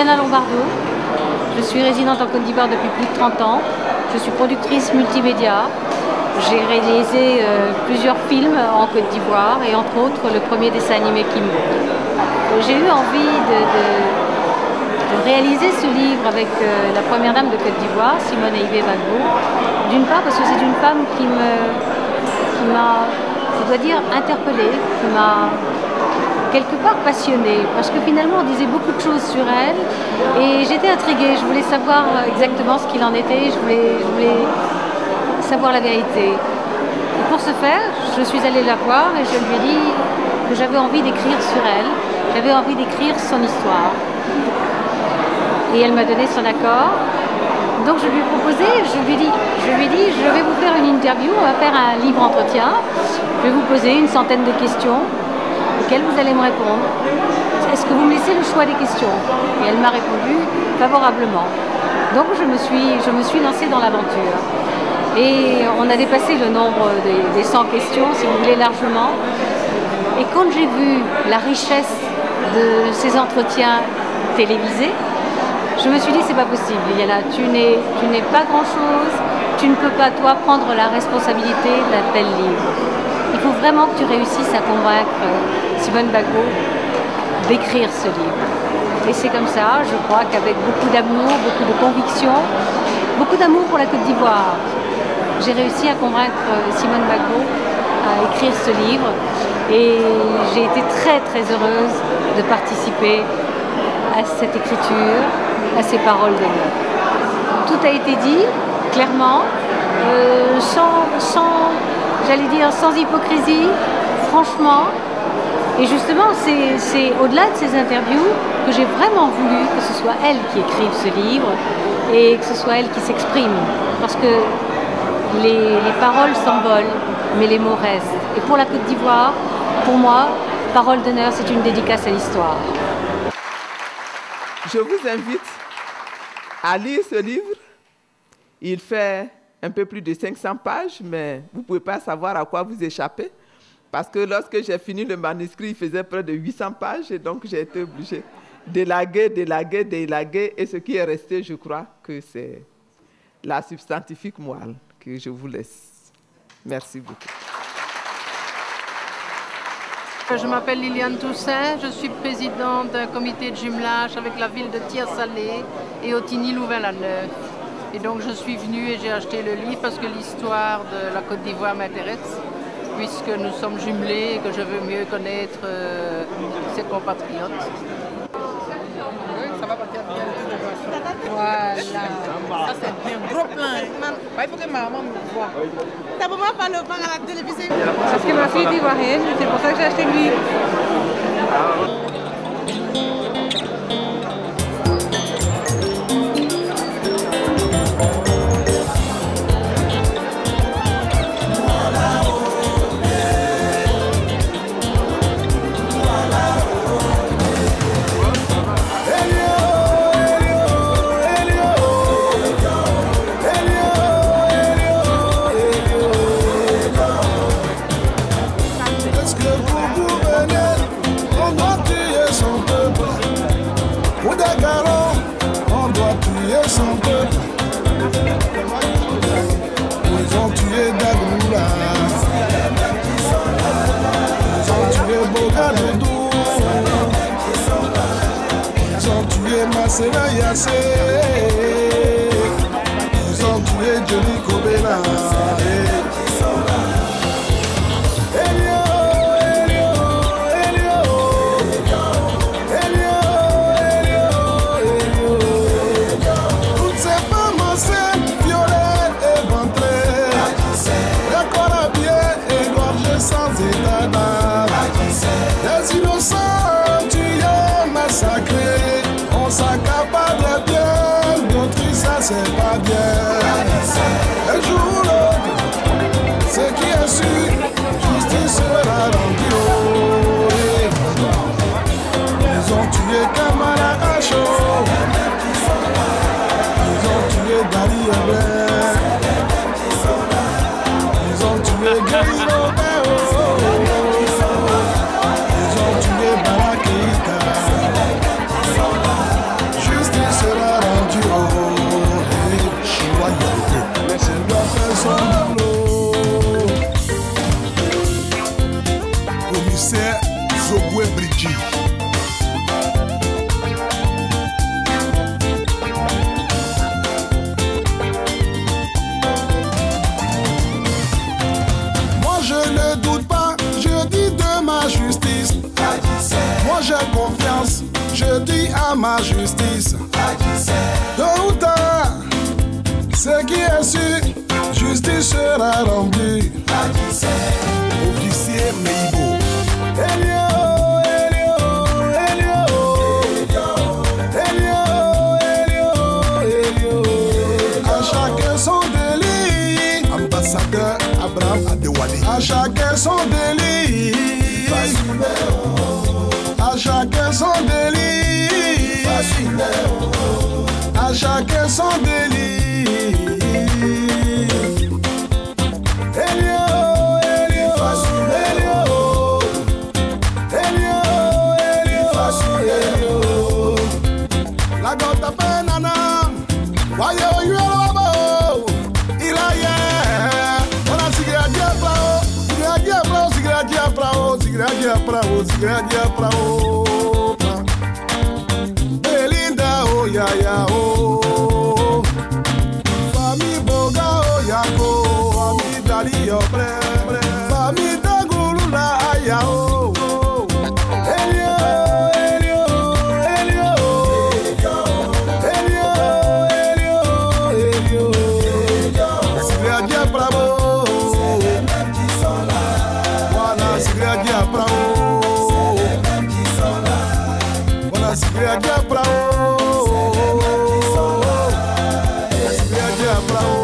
Diana Lombardo, je suis résidente en Côte d'Ivoire depuis plus de 30 ans. Je suis productrice multimédia. J'ai réalisé plusieurs films en Côte d'Ivoire et entre autres le premier dessin animé Kimbo. J'ai eu envie de réaliser ce livre avec la première dame de Côte d'Ivoire, Simone Eïvé Gbagbo. D'une part parce que c'est une femme qui m'a, je dois dire, interpellée, qui m'a quelque part passionnée, parce que finalement on disait beaucoup de choses sur elle et j'étais intriguée, je voulais savoir exactement ce qu'il en était, je voulais savoir la vérité. Et pour ce faire, je suis allée la voir et je lui ai dit que j'avais envie d'écrire sur elle, j'avais envie d'écrire son histoire. Et elle m'a donné son accord. Donc je lui ai proposé, je lui ai dit, je vais vous faire une interview, on va faire un libre entretien, je vais vous poser une centaine de questions auxquelles vous allez me répondre. Est-ce que vous me laissez le choix des questions? Et elle m'a répondu favorablement. Donc je me suis lancée dans l'aventure. Et on a dépassé le nombre des 100 questions, si vous voulez, largement. Et quand j'ai vu la richesse de ces entretiens télévisés, je me suis dit, c'est pas possible, Yana, tu n'es pas grand-chose, tu ne peux pas, toi, prendre la responsabilité d'un tel livre. Il faut vraiment que tu réussisses à convaincre Simone Gbagbo d'écrire ce livre. Et c'est comme ça, je crois qu'avec beaucoup d'amour, beaucoup de conviction, beaucoup d'amour pour la Côte d'Ivoire, j'ai réussi à convaincre Simone Gbagbo à écrire ce livre. Et j'ai été très très heureuse de participer à cette écriture, à ces paroles d'honneur. Tout a été dit, clairement, j'allais dire sans hypocrisie, franchement. Et justement, c'est au-delà de ces interviews que j'ai vraiment voulu que ce soit elle qui écrive ce livre et que ce soit elle qui s'exprime. Parce que les paroles s'envolent, mais les mots restent. Et pour la Côte d'Ivoire, pour moi, Parole d'honneur, c'est une dédicace à l'histoire. Je vous invite à lire ce livre. Il fait un peu plus de 500 pages, mais vous ne pouvez pas savoir à quoi vous échappez. Parce que lorsque j'ai fini le manuscrit, il faisait près de 800 pages, et donc j'ai été obligée d'élaguer, et ce qui est resté, je crois que c'est la substantifique moelle que je vous laisse. Merci beaucoup. Je m'appelle Liliane Toussaint, je suis présidente d'un comité de jumelage avec la ville de Thiers-Salé et Otigny-Louvain-la-Neuve. Et donc je suis venue et j'ai acheté le livre parce que l'histoire de la Côte d'Ivoire m'intéresse, puisque nous sommes jumelés et que je veux mieux connaître ses compatriotes. Ça va partir bien de voilà. Ça c'est bien gros plein. Il faut que maman me voie. Ta maman parle au à la télévision. Parce que ma fille est ivoirienne, c'est pour ça que j'ai acheté le livre. Ils ont tué Dagoula, ils ont tué Bogadoudou, ils ont tué Masséna Yassé, ils ont tué Johnny Kobela. Les innocents tués, massacrés, on s'accapare de bien, d'autres ça c'est pas bien. Un jour ou l'autre, ce qui est sûr, justice sera rendue. Ils ont tué Kamara Kacho, ils ont tué Dali Hebert, ils ont tué Gary Robert. Je Je dis à ma justice, tôt ou tard, ce qui est sûr, justice sera rendue. Officier Meibo. Elio, Elio, Elio, Elio, Elio, Elio. À chacun son délit. Ambassadeur Abraham Adewale. À chacun son délit. À chacun son délit. À chacun son délit. Elio, Elio, Elio, Elio, Elio, la gota penana, wayo yuabo, ilaye, wana sigradia prao, Belinda oh ya ya oh, famille boga oh ya ko, famille dali yo bre, famille dagulula ya oh. Elio, Elio, Elio, Elio, Elio, Elio, Sigradia bravo, c'est les mêmes qui sont là. Voilà, Sigradia bravo, c'est les mêmes qui sont là. Voilà, Sigradia bravo, c'est les mêmes qui sont là. Sigradia bravo.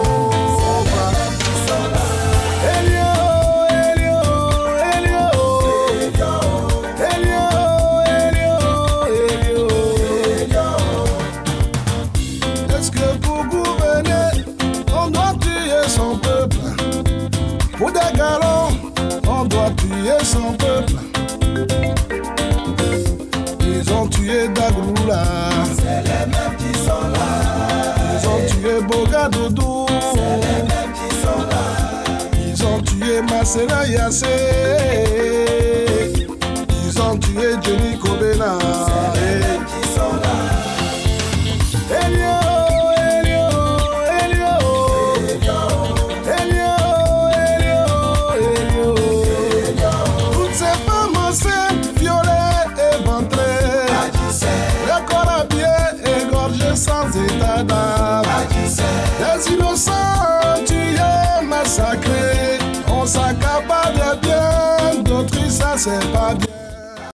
Pour des galons, on doit tuer son peuple. Ils ont tué Dagloula, c'est les mêmes qui sont là. Ils ont tué Bogadoudou, c'est les mêmes qui sont là. Ils ont tué Masséna Yassé, ils ont tué Johnny Kobena, c'est les mêmes qui sont là. Elio, sans état d'âme, des innocents tués, massacrés. On s'accapare de bien, d'autres ça c'est pas bien.